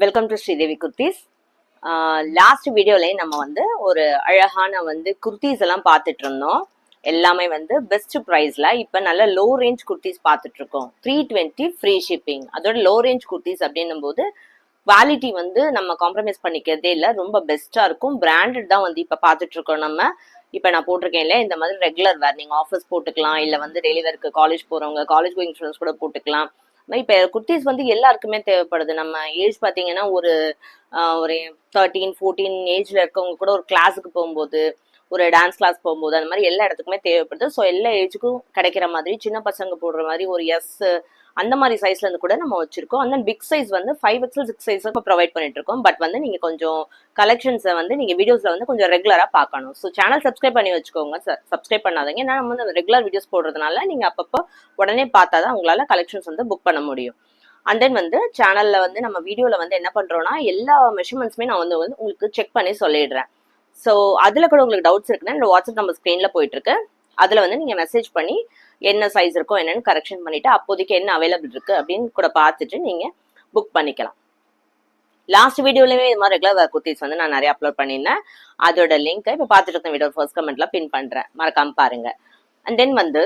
Welcome to Sridevi kurtis. Last வீடியோல நம்ம வந்து ஒரு அழகான வந்து குர்த்திஸ் எல்லாம் பார்த்துட்டு இருந்தோம். எல்லாமே வந்து பெஸ்ட் ப்ரைஸ்ல இப்போ நல்ல லோ ரேஞ்ச் குர்த்திஸ் பார்த்துட்டு இருக்கோம். 320 ஃப்ரீ ஷிப்பிங். அதோட லோ ரேஞ்ச் குர்த்திஸ் அப்படின்னும் போது குவாலிட்டி வந்து நம்ம காம்ப்ரமைஸ் பண்ணிக்கிறதே இல்லை, ரொம்ப பெஸ்டா இருக்கும். பிராண்டட் தான் வந்து இப்போ பார்த்துட்டு இருக்கோம் நம்ம. இப்போ நான் போட்டிருக்கேன் இல்லை, இந்த மாதிரி ரெகுலர் வேர் நீங்கள் ஆஃபீஸ் போட்டுக்கலாம், இல்லை வந்து டெய்லி வேருக்கு காலேஜ் போகிறவங்க காலேஜ் கோயிங் ஸ்டூடெண்ட்ஸ் கூட போட்டுக்கலாம். இப்போ குர்த்திஸ் வந்து எல்லாருக்குமே தேவைப்படுது. நம்ம ஏஜ் பார்த்தீங்கன்னா ஒரு ஒரு 13-14 ஏஜ்ல இருக்கவங்க கூட ஒரு கிளாஸுக்கு போகும்போது, ஒரு டான்ஸ் கிளாஸ் போகும்போது, அந்த மாதிரி எல்லா இடத்துக்குமே தேவைப்படுது. ஸோ எல்லா ஏஜுக்கும் கிடைக்கிற மாதிரி சின்ன பசங்க போடுற மாதிரி ஒரு எஸ் அந்த மாதிரி சைஸ்ல இருந்து கூட நம்ம வச்சிருக்கோம். அந்த பிக் சைஸ் வந்து 5XL 6 சைஸ் இப்போ ப்ரொவைட் பண்ணிட்டு இருக்கோம். பட் வந்து நீங்க கொஞ்சம் கலெக்ஷன்ஸை வந்து நீங்க வீடியோஸ்ல வந்து கொஞ்சம் ரெகுலரா பார்க்கணும். ஸோ சேனல் சப்ஸ்கிரைப் பண்ணி வச்சுக்கோங்க. சப்ஸ்கிரைப் பண்ணாதீங்க, ஏன்னா நம்ம வந்து ரெகுலர் வீடியோஸ் போடுறதுனால நீங்க அப்பப்போ உடனே பார்த்தாதான் உங்களால கலெக்ஷன்ஸ் வந்து புக் பண்ண முடியும். அண்ட் தென் வந்து சேனல்ல வந்து நம்ம வீடியோல வந்து என்ன பண்றோம்னா எல்லா மெஷர்மெண்ட்ஸுமே நான் வந்து உங்களுக்கு செக் பண்ணி சொல்லிடுறேன். ஸோ அதுல கூட உங்களுக்கு டவுட்ஸ் இருக்குன்னா இந்த வாட்ஸ்அப் நம்பர் ஸ்க்ரீன்ல போயிட்டு இருக்கு, அதுல வந்து நீங்க மெசேஜ் பண்ணி என்ன சைஸ் இருக்கோ என்னன்னு கரெக்ஷன் பண்ணிட்டு அப்போதைக்கு என்ன அவைலபிள் இருக்கு அப்படின்னு கூட பார்த்துட்டு நீங்க புக் பண்ணிக்கலாம். லாஸ்ட் வீடியோலயுமே இது மாதிரி ரெகுலர் குர்த்திஸ் வந்து நான் நிறைய அப்லோட் பண்ணியிருந்தேன். அதோட லிங்க் இப்போ பார்த்துட்டு இருக்க வீடியோ ஃபர்ஸ்ட் கமெண்ட்ல பின் பண்றேன், மறக்காம பாருங்க. அண்ட் தென் வந்து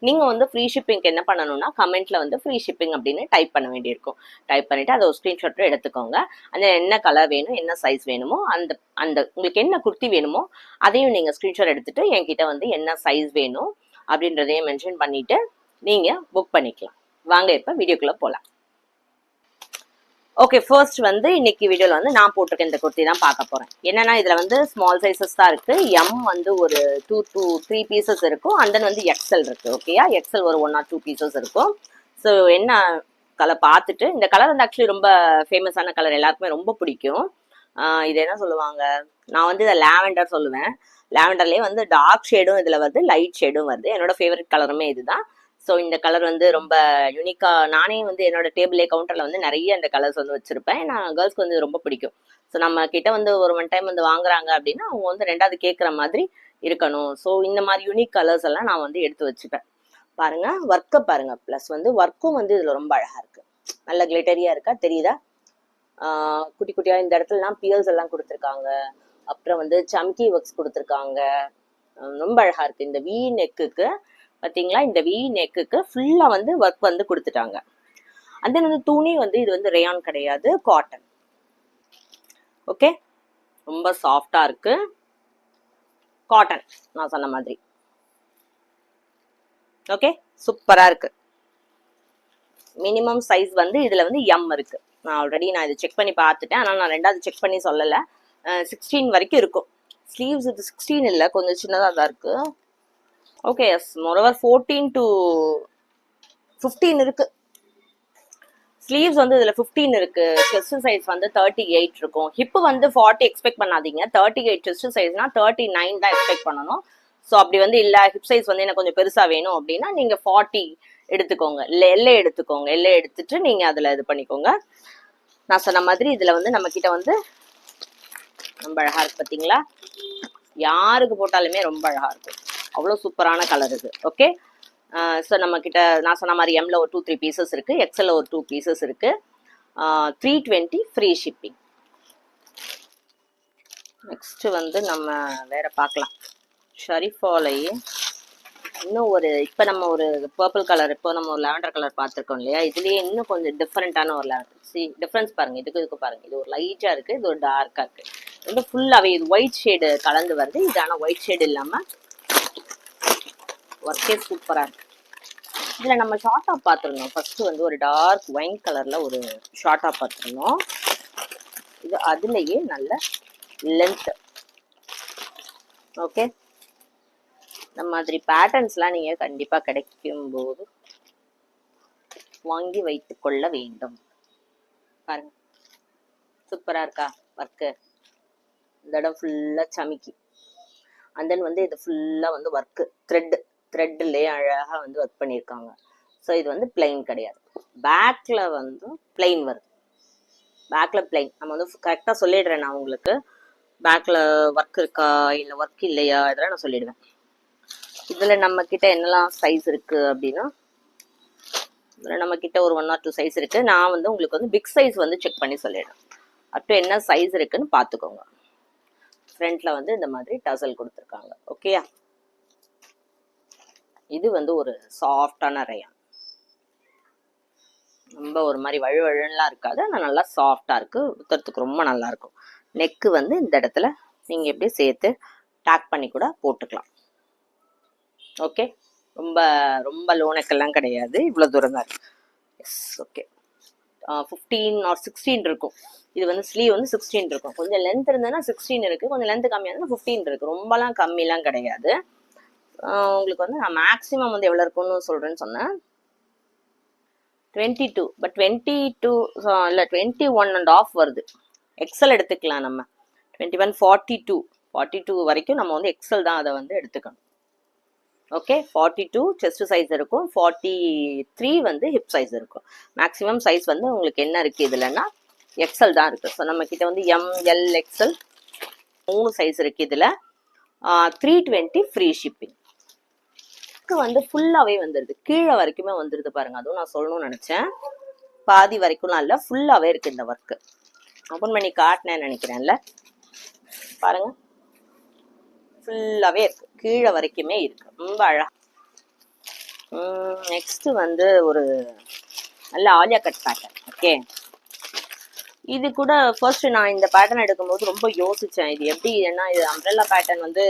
நீங்க வந்து ஃப்ரீ ஷிப்பிங்க்கு என்ன பண்ணணும்னா கமெண்ட்ல வந்து ஃப்ரீ ஷிப்பிங் அப்படின்னு டைப் பண்ண வேண்டியிருக்கும். டைப் பண்ணிட்டு அதை ஒரு ஸ்கிரீன்ஷாட்டும் எடுத்துக்கோங்க. அந்த என்ன கலர் வேணும், என்ன சைஸ் வேணுமோ, அந்த அந்த உங்களுக்கு என்ன குர்த்தி வேணுமோ அதையும் நீங்க ஸ்கிரீன்ஷாட் எடுத்துட்டு என்கிட்ட வந்து என்ன சைஸ் வேணும் அப்படின்றதையும் மென்ஷன் பண்ணிட்டு நீங்க புக் பண்ணிக்கலாம். வாங்க இப்ப வீடியோக்குள்ள போலாம். ஓகே, ஃபர்ஸ்ட் வந்து இன்னைக்கு வீடியோல வந்து நான் போட்டிருக்க இந்த குர்த்தி தான் பார்க்க போறேன். என்னன்னா இதுல வந்து ஸ்மால் சைஸஸ் தான் இருக்கு. எம் வந்து ஒரு 2 to 3 பீசஸ் இருக்கும். அண்ட் தென் வந்து எக்ஸல் இருக்கு. ஓகேயா, எக்ஸல் ஒரு 1 or 2 பீசஸ் இருக்கும். ஸோ என்ன கலர் பார்த்துட்டு, இந்த கலர் வந்து ஆக்சுவலி ரொம்ப ஃபேமஸான கலர், எல்லாருக்குமே ரொம்ப பிடிக்கும். இது என்ன சொல்லுவாங்க, நான் வந்து இதை லாவெண்டர் சொல்லுவேன். லாவெண்டர்லேயே வந்து டார்க் ஷேடும் இதில் வருது, லைட் ஷேடும் வருது. என்னோட ஃபேவரட் கலருமே இதுதான். ஸோ இந்த கலர் வந்து ரொம்ப யூனிக்கா, நானே வந்து என்னோட டேபிளே கவுண்டர்ல வந்து நிறைய இந்த கலர்ஸ் வந்து வச்சிருப்பேன். நான் கேர்ள்ஸ்க்கு வந்து ரொம்ப பிடிக்கும். ஸோ நம்ம கிட்ட வந்து ஒரு ஒன் டைம் வந்து வாங்குறாங்க அப்படின்னா அவங்க வந்து ரெண்டாவது கேட்குற மாதிரி இருக்கணும். ஸோ இந்த மாதிரி யூனிக் கலர்ஸ் எல்லாம் நான் வந்து எடுத்து வச்சுப்பேன். பாருங்க ஒர்க்கை பாருங்க, ப்ளஸ் வந்து ஒர்க்கும் வந்து இதுல ரொம்ப அழகா இருக்கு. நல்ல கிளிட்டரியா இருக்கா, தெரியுதா? குட்டி குட்டியா இந்த இடத்துலலாம் பியர்ஸ் எல்லாம் கொடுத்துருக்காங்க. அப்புறம் வந்து சம்கி ஒர்க்ஸ் கொடுத்துருக்காங்க. ரொம்ப அழகா இருக்கு. இந்த வி நெக்குக்கு பார்த்தீங்களா, இந்த வி நெக்குக்கு ஃபுல்லா வந்து ஒர்க் வந்து கொடுத்துட்டாங்க. அந்த வந்து துணி வந்து இது வந்து ரேயான் கிடையாது, காட்டன். ஓகே, ரொம்ப சாஃப்டா இருக்கு, காட்டன் நான் சொன்ன மாதிரி. ஓகே, சூப்பரா இருக்கு. மினிமம் சைஸ் வந்து இதுல வந்து எம் இருக்கு. நான் ஆல்ரெடி நான் இதை செக் பண்ணி பார்த்துட்டேன், ஆனால் நான் ரெண்டாவது செக் பண்ணி சொல்லலை. 16 வரைக்கும் இருக்கும். ஸ்லீவ்ஸ் இது 16 இல்லை, கொஞ்சம் சின்னதாக தான் இருக்கு. ஓகே, எஸ், மோரோவர் 14 to 15 இருக்கு. ஸ்லீவ்ஸ் வந்து இதுல 15 இருக்கு. செஸ்ட் சைஸ் வந்து 38 இருக்கும். ஹிப் வந்து 40 எக்ஸ்பெக்ட் பண்ணாதீங்க. 38 செஸ்ட் சைஸ்னா 39 தான் எக்ஸ்பெக்ட் பண்ணணும். ஸோ அப்படி வந்து இல்லை, ஹிப் சைஸ் வந்து எனக்கு கொஞ்சம் பெருசா வேணும் அப்படின்னா நீங்க 40 எடுத்துக்கோங்க. எல்லை எடுத்துக்கோங்க. எல்லை எடுத்துட்டு நீங்க அதுல இது பண்ணிக்கோங்க. நான் சொன்ன மாதிரி இதுல வந்து நம்ம கிட்ட வந்து ரொம்ப அழகா இருக்கு, பார்த்தீங்களா? யாருக்கு போட்டாலுமே ரொம்ப அழகா இருக்கும். அவ்வளோ சூப்பரான கலர் இது. ஓகே, ஸோ நம்ம கிட்ட நான் சொன்ன மாதிரி எம்ல ஒரு 2-3 பீசஸ் இருக்கு, எக்ஸ்எல்ல ஒரு 2 பீசஸ் இருக்கு. 320 ஃப்ரீ ஷிப்பிங். நெக்ஸ்ட் வந்து நம்ம வேற பார்க்கலாம். ஷரிஃபாலையே இன்னும் ஒரு, இப்போ நம்ம ஒரு பர்பிள் கலர், இப்போ நம்ம ஒரு லாவெண்டர் கலர் பார்த்துருக்கோம் இல்லையா, இதுலயே இன்னும் கொஞ்சம் டிஃப்ரெண்டான ஒரு லாவெண்டர். டிஃப்ரென்ஸ் பாருங்க, இதுக்கு பாருங்க. இது ஒரு லைட்டா இருக்கு, இது ஒரு டார்க்கா இருக்கு. இது ஃபுல்லாவே இது ஒயிட் ஷேடு கலந்து வருது. இது ஆனால் ஒயிட் ஷேடு இல்லாம ஒர்க்கே சூப்பரா இருக்கு. இதுல நம்ம ஷார்ட் டாப் பார்த்துருந்தோம். ஃபர்ஸ்ட் வந்து ஒரு டார்க் ஒயின் கலர்ல ஒரு ஷார்ட் டாப் பார்த்துருந்தோம். இது அதுலயே நல்ல லென்த். ஓகே, இந்த மாதிரி பேட்டர்ன்ஸ்லாம் நீங்க கண்டிப்பா கிடைக்கும் போது வாங்கி வைத்துக் கொள்ள வேண்டும். பாருங்க, சூப்பரா இருக்கா ஒர்க்கு? இந்த இடம் ஃபுல்லா சமிக்கி. அண்ட் தென் வந்து இது ஃபுல்லா வந்து ஒர்க்கு த்ரெட்லேயே அழகா வந்து ஒர்க் பண்ணியிருக்காங்க. ஸோ இது வந்து பிளைன் கிடையாது. பேக்ல வந்து பிளைன் வருது. பேக்ல பிளைன். நம்ம வந்து கரெக்டாக சொல்லிடுறேன் நான் உங்களுக்கு. பேக்ல ஒர்க் இருக்கா இல்லை ஒர்க் இல்லையா இதெல்லாம் நான் சொல்லிடுவேன். இதுல நம்ம கிட்ட என்னெல்லாம் சைஸ் இருக்கு அப்படின்னா நம்ம கிட்ட ஒரு 1 or 2 சைஸ் இருக்கு. நான் வந்து உங்களுக்கு வந்து பிக் சைஸ் வந்து செக் பண்ணி சொல்லிடுறேன். அப் டு என்ன சைஸ் இருக்குன்னு பார்த்துக்கோங்க. ஃப்ரண்ட்ல வந்து இந்த மாதிரி டசல் கொடுத்துருக்காங்க. ஓகேயா? இது வந்து ஒரு சாஃப்டான ரயான். ரொம்ப ஒரு மாதிரி வழுவழுலாம் இருக்காது, ஆனால் நல்லா சாஃப்டா இருக்கு. உத்தரத்துக்கு ரொம்ப நல்லா இருக்கும். நெக்கு வந்து இந்த இடத்துல நீங்க எப்படி சேர்த்து டேக் பண்ணி கூட போட்டுக்கலாம். ஓகே, ரொம்ப ரொம்ப லோ நெக்கெல்லாம் கிடையாது, இவ்வளோ தூரம் தான் இருக்கு. S, okay. 15 or 16 இருக்கும். இது வந்து ஸ்லீவ் வந்து 16 இருக்கும். கொஞ்சம் லென்த் இருந்ததுன்னா 16 இருக்கு, கொஞ்சம் லென்த் கம்மியாக இருந்தால் 15 இருக்கு. ரொம்பலாம் கம்மிலாம் கிடையாது. உங்களுக்கு வந்து நான் மேக்ஸிமம் வந்து எவ்வளோ இருக்குன்னு சொல்றேன்னு சொன்னேன். 22, பட் 22 இல்லை 21.5 வருது. எக்ஸல் எடுத்துக்கலாம் நம்ம. 21, 42 வரைக்கும் நம்ம வந்து எக்ஸல் தான் அதை வந்து எடுத்துக்கணும். ஓகே, 42 செஸ்ட் சைஸ் இருக்கும், 43 வந்து ஹிப் சைஸ் இருக்கும். மேக்ஸிமம் சைஸ் வந்து உங்களுக்கு என்ன இருக்கு இதுலன்னா எக்ஸல் தான் இருக்கு. ஸோ நம்ம கிட்ட வந்து ML XL 3 சைஸ் இருக்கு. இதுல 320 ஃப்ரீ ஷிப்பிங் வந்து ஃபுல்லாவே வந்துருது, கீழே வரைக்குமே வந்துருது பாருங்க. அதுவும் நான் சொல்லணும்னு நினைச்சேன். பாதி வரைக்கும்லாம் இல்லை, ஃபுல்லாவே இருக்கு இந்த ஒர்க்கு. ஓப்பன் பண்ணி காட்டினேன்னு நினைக்கிறேன்ல, பாருங்க. ஃபுல்லாவே இருக்கு, கீழே வரைக்குமே இருக்கு. ரொம்ப அழகா. நெக்ஸ்ட் வந்து ஒரு நல்ல ஆலியா கட் பேட்டர்ன். ஓகே, இது கூட ஃபர்ஸ்ட் நான் இந்த பேட்டர்ன் எடுக்கும்போது ரொம்ப யோசிச்சேன், இது எப்படி, ஏன்னா இது அம்ப்ரெல்லா பேட்டர்ன் வந்து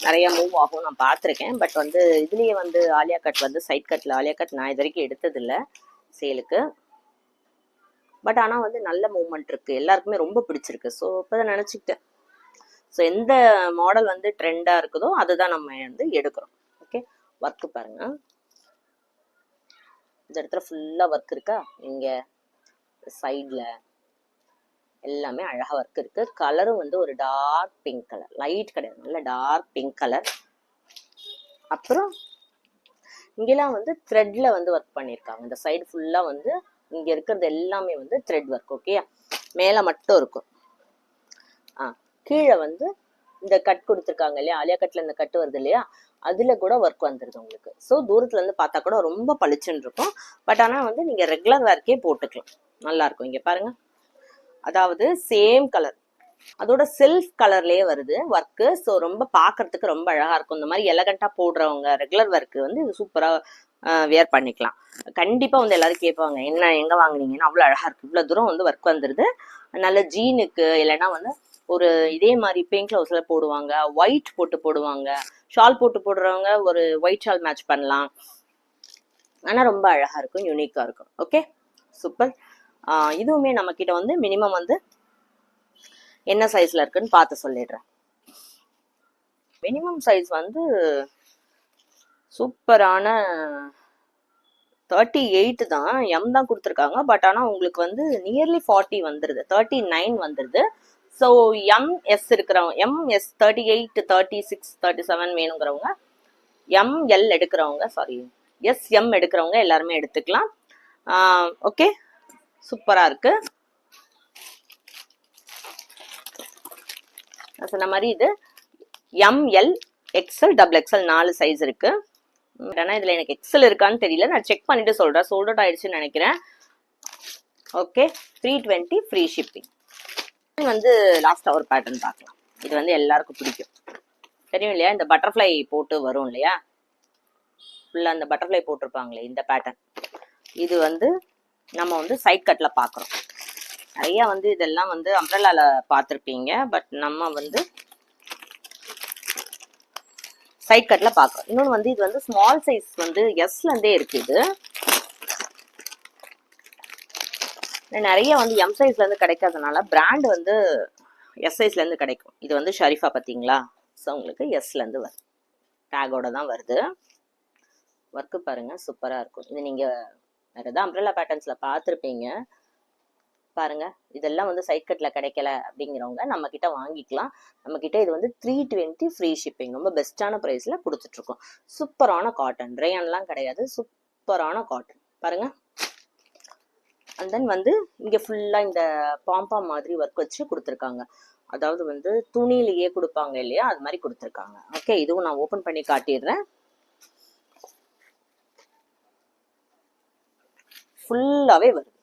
நிறைய மூவ் ஆகும் நான் பார்த்துருக்கேன். பட் வந்து இதுலயே வந்து ஆலியா கட் வந்து சைட் கட்ல ஆலியா கட் நான் இது வரைக்கும் எடுத்ததில்லை சேலுக்கு. பட் ஆனால் வந்து நல்ல மூவ்மெண்ட் இருக்கு, எல்லாருக்குமே ரொம்ப பிடிச்சிருக்கு. ஸோ இப்போதான் நினச்சிக்கிட்டேன், ஸோ எந்த மாடல் வந்து ட்ரெண்டாக இருக்குதோ அதுதான் நம்ம வந்து எடுக்கிறோம். ஓகே, ஒர்க்கு பாருங்க. இந்த இடத்துல ஃபுல்லாக ஒர்க் இருக்கா, இங்கே சைடில் எல்லாமே அழகாக ஒர்க் இருக்கு. கலரும் வந்து ஒரு டார்க் பிங்க் கலர், லைட் கிடையாது, நல்ல டார்க் பிங்க் கலர். அப்புறம் இங்கெல்லாம் வந்து த்ரெட்ல வந்து ஒர்க் பண்ணியிருக்காங்க. இந்த சைடு ஃபுல்லாக வந்து இங்க இருக்கிறது எல்லாமே வந்து த்ரெட் ஒர்க். ஓகே, மேலே மட்டும் இருக்கும். கீழே வந்து இந்த கட் கொடுத்துருக்காங்க இல்லையா, ஆலியா கட்ல இந்த கட்டு வருது இல்லையா, அதுல கூட ஒர்க் வந்துருது உங்களுக்கு. ஸோ தூரத்துல இருந்து பார்த்தா கூட ரொம்ப பளிச்சுன்னு இருக்கும். பட் ஆனால் வந்து நீங்க ரெகுலர் வேர்க்கே போட்டுக்கலாம், நல்லா இருக்கும். இங்க பாருங்க, அதாவது சேம் கலர், அதோட செல்ஃப் கலர்லயே வருது ஒர்க்கு. ஸோ ரொம்ப பார்க்கறதுக்கு ரொம்ப அழகா இருக்கும். இந்த மாதிரி எலகண்டா போடுறவங்க ரெகுலர் ஒர்க்கு வந்து இது சூப்பரா வேர் பண்ணிக்கலாம். கண்டிப்பா வந்து எல்லாரும் கேட்பாங்க, என்ன எங்க வாங்குனீங்கன்னா, அவ்வளவு அழகா இருக்கு, இவ்வளவு தூரம் வந்து ஒர்க் வந்துருது. நல்ல ஜீனுக்கு இல்லைன்னா வந்து ஒரு இதே மாதிரி பிங்க் ஹவுஸ்ல போடுவாங்க, ஒயிட் போட்டு போடுவாங்க, ஷால் போட்டு போடுறவங்க ஒரு ஒயிட் ஷால் மேட்ச் பண்ணலாம். ஆனா ரொம்ப அழகா இருக்கும், யூனிக்கா இருக்கும். Okay, super. இதுவுமே நம்ம கிட்ட வந்து மினிமம் வந்து என்ன சைஸ்ல இருக்குன்னு பார்த்து சொல்லிடுறேன். மினிமம் சைஸ் வந்து சூப்பரான 38 தான், எம் தான் கொடுத்துருக்காங்க. பட் ஆனால் உங்களுக்கு வந்து நியர்லி 40 வந்துருது, 39 வந்துருது. ஸோ MS இருக்கிறவங்க, MS 38, 36, 37 வேணுங்கிறவங்க, ML எடுக்கிறவங்க, சாரி SM எடுக்கிறவங்க எல்லாருமே எடுத்துக்கலாம். ஓகே, சூப்பரா இருக்கு. சொன்ன மாதிரி இது ML XL XXL 4 சைஸ் இருக்கு. ஆனா இதுல எனக்கு எக்ஸல் இருக்கான்னு தெரியல, நான் செக் பண்ணிட்டு சொல்றேன். சோல்ட் அவுட் ஆயிடுச்சுன்னு நினைக்கிறேன். Okay, 320 free shipping. வந்து லாஸ்டா ஒரு பேட்டர்ன் பார்க்கலாம். இது வந்து எல்லாருக்கும் பிடிக்கும், தெரியும் இல்லையா, இந்த பட்டர்ஃப்ளை போட்டு வரும் இல்லையா, ஃபுல்லா அந்த பட்டர்ஃப்ளை போட்டிருப்பாங்களே இந்த பேட்டர்ன். இது வந்து நம்ம வந்து சைட் கட்ல பாக்குறோம். நிறைய வந்து இதெல்லாம் வந்து அம்ப்ரெல்லால பார்த்துருப்பீங்க, பட் நம்ம வந்து சைட் கட்ல பாக்குறோம். இன்னொன்று வந்து இது வந்து ஸ்மால் சைஸ் வந்து எஸ்ல இருந்தே இருக்கு. இது நிறைய வந்து எம் சைஸ்ல இருந்து கிடைக்காதனால பிராண்ட் வந்து எஸ் சைஸ்ல இருந்து கிடைக்கும். இது வந்து ஷரீஃபா பாத்தீங்களா, ஸோ உங்களுக்கு எஸ்ல இருந்து வருது, டேகோட தான் வருது. ஒர்க்கு பாருங்க, சூப்பரா இருக்கும். இது நீங்க வேற ஏதாவது அம்ப்ரெல்லா பேட்டர்ன்ஸ்ல பார்த்துருப்பீங்க பாருங்க. இதெல்லாம் வந்து சைட் கட்ல கிடைக்கல அப்படிங்கிறவங்க நம்ம கிட்ட வாங்கிக்கலாம். நம்ம கிட்ட இது வந்து 320 ஃப்ரீ ஷிப்பிங், ரொம்ப பெஸ்டான பிரைஸ்ல கொடுத்துட்டு இருக்கோம். சூப்பரான காட்டன், ரேயான்லாம் கிடையாது, சூப்பரான காட்டன் பாருங்க. அண்ட் தென் வந்து இங்க ஃபுல்லா இந்த பாம்பா மாதிரி ஒர்க் வச்சு கொடுத்துருக்காங்க. அதாவது வந்து துணியிலேயே கொடுப்பாங்க இல்லையா, அது மாதிரி கொடுத்துருக்காங்க. ஓகே, இதுவும் நான் ஓபன் பண்ணி காட்டிடுறேன். ஃபுல்லாவே வருது,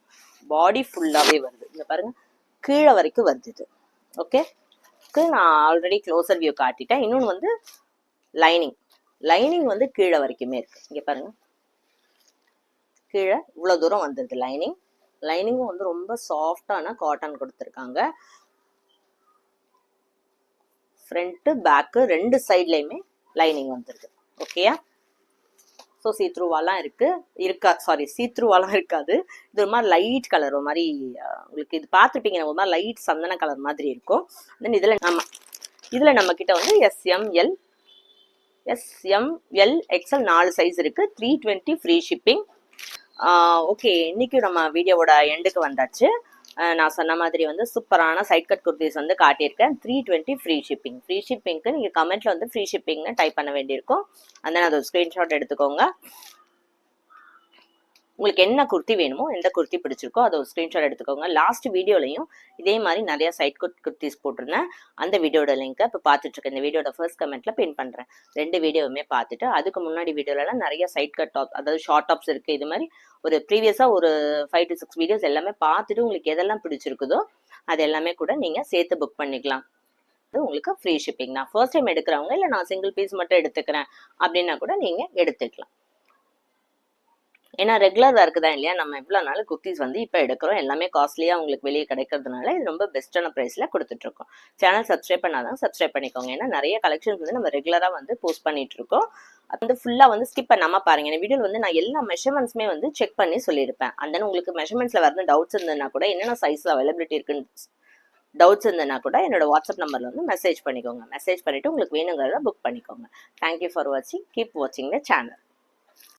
பாடி ஃபுல்லாவே வருது. இங்க பாருங்க கீழே வரைக்கும் வருது இது. ஓகே, நான் ஆல்ரெடி க்ளோசர் வியூ காட்டிட்டேன். இன்னொன்று வந்து லைனிங் வந்து கீழே வரைக்குமே இருக்கு. இங்க பாருங்க கீழே இவ்வளவு தூரம் வந்துருது லைனிங்கும் வந்து ரொம்ப சாஃப்டான காட்டன் கொடுத்துருக்காங்க. ஃப்ரண்ட் பேக்கு 2 சைட்லயுமே லைனிங் வந்துருது. ஓகேயா? ஸோ சீத்ரூவாலாம் சீத்ரூவாலாம் இருக்காது. இது ஒரு மாதிரி லைட் கலர், ஒரு மாதிரி உங்களுக்கு இது பார்த்துருப்பீங்க, ஒரு மாதிரி லைட் சந்தன கலர் மாதிரி இருக்கும். தென் இதில் நம்ம கிட்ட வந்து எஸ்எம்எல் எக்ஸ்எல் 4 சைஸ் இருக்கு. 320 ஃப்ரீ ஷிப்பிங். ஓகே, இன்னைக்கு நம்ம வீடியோவோட எண்டுக்கு வந்தாச்சு. நான் சொன்ன மாதிரி வந்து சூப்பரான சைட் கட் குர்த்திஸ் வந்து காட்டியிருக்கேன். 320 ஃப்ரீ ஷிப்பிங்க்கு நீங்கள் கமெண்ட்ல வந்து ஃப்ரீ ஷிப்பிங்னு டைப் பண்ண வேண்டியிருக்கும். அந்த அதை ஒரு ஸ்க்ரீன்ஷாட் எடுத்துக்கோங்க. உங்களுக்கு என்ன குர்த்தி வேணுமோ, எந்த குர்த்தி பிடிச்சிருக்கோ அதை ஒரு ஸ்க்ரீன்ஷாட் எடுத்துக்கோங்க. லாஸ்ட் வீடியோலையும் இதே மாதிரி நிறைய சைட் கட் குர்த்திஸ் போட்டிருந்தேன். அந்த வீடியோட லிங்க்கை இப்போ பார்த்துட்டு இருக்கேன், இந்த வீடியோட ஃபர்ஸ்ட் கமெண்ட்ல பின் பண்ணுறேன். 2 வீடியோவுமே பார்த்துட்டு அதுக்கு முன்னாடி வீடியோலலாம் நிறைய சைட் கட் டாப், அதாவது ஷார்ட் டாப்ஸ் இருக்குது. இது மாதிரி ஒரு ப்ரீவியஸாக ஒரு 5 to 6 வீடியோஸ் எல்லாமே பார்த்துட்டு உங்களுக்கு எதெல்லாம் பிடிச்சிருக்குதோ அது எல்லாமே கூட நீங்கள் சேர்த்து புக் பண்ணிக்கலாம். உங்களுக்கு ஃப்ரீ ஷிப்பிங் தான். ஃபர்ஸ்ட் டைம் எடுக்கிறவங்க, இல்லை நான் சிங்கிள் பீஸ் மட்டும் எடுத்துக்கிறேன் அப்படின்னா கூட நீங்கள் எடுத்துக்கலாம். ஏன்னா ரெகுலர் ஒர்க்கு தான் இல்லையா, நம்ம எவ்வளோ நாள் குர்த்திஸ் வந்து இப்போ எடுக்கிறோம். எல்லாமே காஸ்ட்லியாக உங்களுக்கு வெளியே கிடைக்கிறதுனால இது ரொம்ப பெஸ்ட்டான ப்ரைஸில் கொடுத்துட்ருக்கோம். சேனல் சப்ஸ்கிரைப் பண்ணாதான் சப்ஸ்கிரைப் பண்ணிக்கோங்க. ஏன்னா நிறைய கலெக்ஷன்ஸ் வந்து நம்ம ரெகுலராக வந்து போஸ்ட் பண்ணிட்டு இருக்கோம். அது வந்து ஃபுல்லாக வந்து ஸ்கிப் பண்ணாமல் பாருங்க. இந்த வீடியோவில் வந்து நான் எல்லா மெஷர்மெண்ட்ஸுமே வந்து செக் பண்ணி சொல்லியிருப்பேன். அந்த உங்களுக்கு மெஷர்மெண்ட்ஸில் வரது டவுட்ஸ் இருந்ததுன்னா கூட, என்னென்ன சைஸ் அவைலபிலிட்டி இருக்குன்னு டவுட்ஸ் இருந்ததுன்னா கூட என்னோட வாட்ஸ்அப் நம்பரில் வந்து மெசேஜ் பண்ணிக்கோங்க. மெசேஜ் பண்ணிவிட்டு உங்களுக்கு வேணுங்கிறத புக் பண்ணிக்கோங்க. தேங்க்யூ ஃபார் வாட்சிங். கீப் வாட்சிங் த சேனல்.